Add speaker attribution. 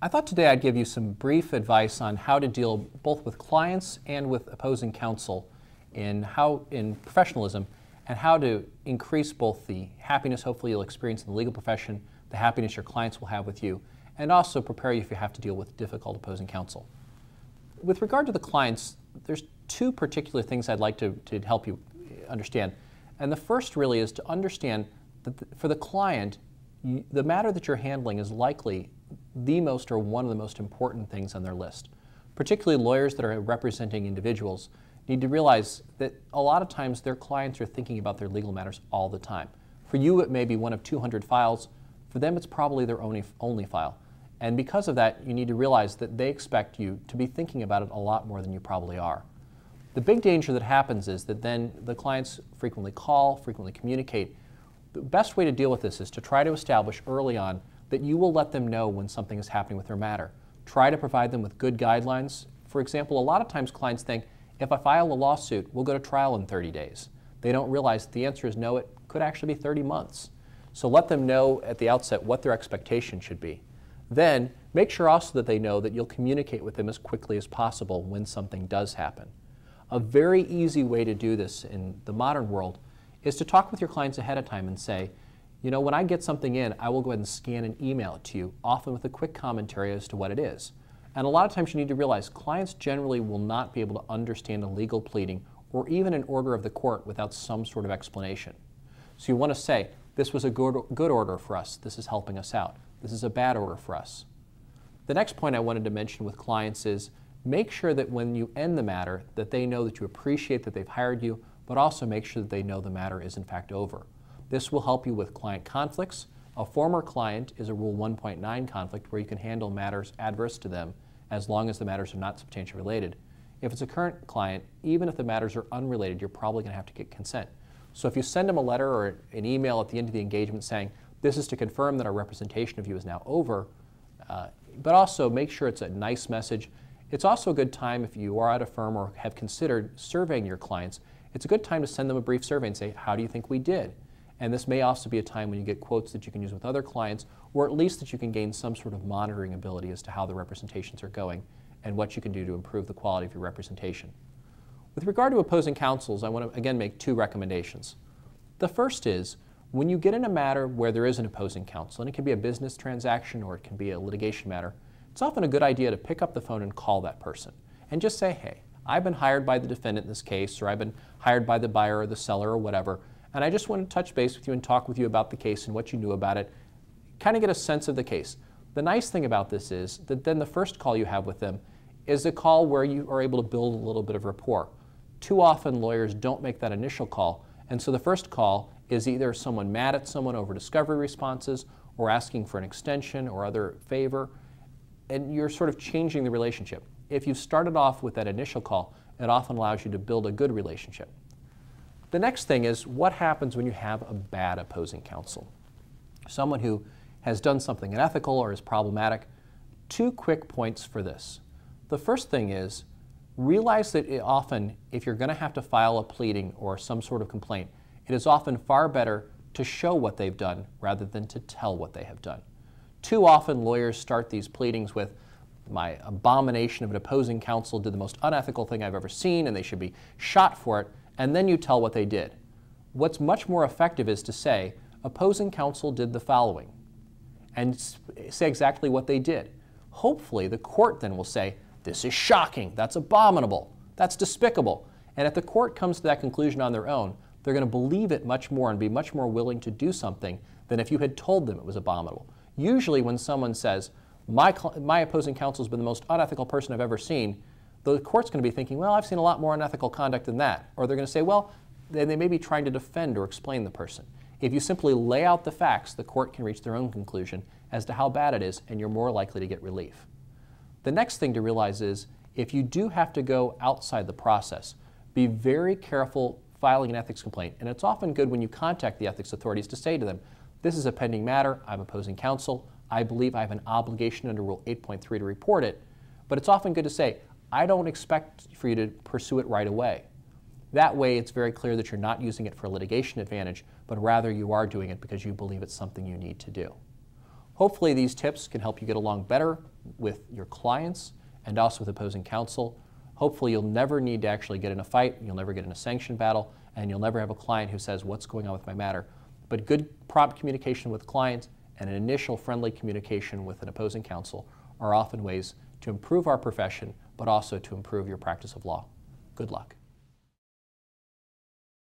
Speaker 1: I thought today I'd give you some brief advice on how to deal both with clients and with opposing counsel in professionalism, and how to increase both the happiness hopefully you'll experience in the legal profession, the happiness your clients will have with you, and also prepare you if you have to deal with difficult opposing counsel. With regard to the clients, there's two particular things I'd like to help you understand. And the first really is to understand that for the client, the matter that you're handling is likely the most or one of the most important things on their list. Particularly lawyers that are representing individuals need to realize that a lot of times their clients are thinking about their legal matters all the time. For you, it may be one of 200 files. For them, it's probably their only file. And because of that, you need to realize that they expect you to be thinking about it a lot more than you probably are. The big danger that happens is that then the clients frequently call, frequently communicate. The best way to deal with this is to try to establish early on that you will let them know when something is happening with their matter. Try to provide them with good guidelines. For example, a lot of times clients think, if I file a lawsuit, we'll go to trial in 30 days. They don't realize that the answer is no, it could actually be 30 months. So let them know at the outset what their expectation should be. Then make sure also that they know that you'll communicate with them as quickly as possible when something does happen. A very easy way to do this in the modern world is to talk with your clients ahead of time and say, you know, when I get something in, I will go ahead and scan and email it to you, often with a quick commentary as to what it is. And a lot of times you need to realize clients generally will not be able to understand a legal pleading or even an order of the court without some sort of explanation. So you want to say, this was a good order for us, this is helping us out, this is a bad order for us. The next point I wanted to mention with clients is make sure that when you end the matter that they know that you appreciate that they've hired you, but also make sure that they know the matter is in fact over. This will help you with client conflicts. A former client is a Rule 1.9 conflict where you can handle matters adverse to them as long as the matters are not substantially related. If it's a current client, even if the matters are unrelated, you're probably going to have to get consent. So if you send them a letter or an email at the end of the engagement saying, this is to confirm that our representation of you is now over, but also make sure it's a nice message. It's also a good time if you are at a firm or have considered surveying your clients, it's a good time to send them a brief survey and say, how do you think we did? And this may also be a time when you get quotes that you can use with other clients, or at least that you can gain some sort of monitoring ability as to how the representations are going and what you can do to improve the quality of your representation. With regard to opposing counsels, I want to again make two recommendations. The first is, when you get in a matter where there is an opposing counsel, and it can be a business transaction or it can be a litigation matter, it's often a good idea to pick up the phone and call that person and just say, hey, I've been hired by the defendant in this case, or I've been hired by the buyer or the seller or whatever, and I just want to touch base with you and talk with you about the case and what you knew about it, kind of get a sense of the case. The nice thing about this is that then the first call you have with them is a call where you are able to build a little bit of rapport. Too often lawyers don't make that initial call, and so the first call is either someone mad at someone over discovery responses or asking for an extension or other favor, and you're sort of changing the relationship. If you started off with that initial call, it often allows you to build a good relationship. The next thing is, what happens when you have a bad opposing counsel? Someone who has done something unethical or is problematic. Two quick points for this. The first thing is, realize that often, if you're going to have to file a pleading or some sort of complaint, it is often far better to show what they've done rather than to tell what they have done. Too often lawyers start these pleadings with, my abomination of an opposing counsel did the most unethical thing I've ever seen and they should be shot for it, and then you tell what they did. What's much more effective is to say, opposing counsel did the following, and say exactly what they did. Hopefully the court then will say, this is shocking, that's abominable, that's despicable. And if the court comes to that conclusion on their own, they're going to believe it much more and be much more willing to do something than if you had told them it was abominable. Usually when someone says, my opposing counsel has been the most unethical person I've ever seen, the court's going to be thinking, well, I've seen a lot more unethical conduct than that. Or they're going to say, well, then they may be trying to defend or explain the person. If you simply lay out the facts, the court can reach their own conclusion as to how bad it is, and you're more likely to get relief. The next thing to realize is, if you do have to go outside the process, be very careful filing an ethics complaint. And it's often good when you contact the ethics authorities to say to them, this is a pending matter, I'm opposing counsel, I believe I have an obligation under Rule 8.3 to report it, but it's often good to say, I don't expect for you to pursue it right away. That way it's very clear that you're not using it for litigation advantage, but rather you are doing it because you believe it's something you need to do. Hopefully these tips can help you get along better with your clients and also with opposing counsel. Hopefully you'll never need to actually get in a fight, you'll never get in a sanction battle, and you'll never have a client who says, what's going on with my matter? But good prompt communication with clients and an initial friendly communication with an opposing counsel are often ways to improve our profession, but also to improve your practice of law. Good luck.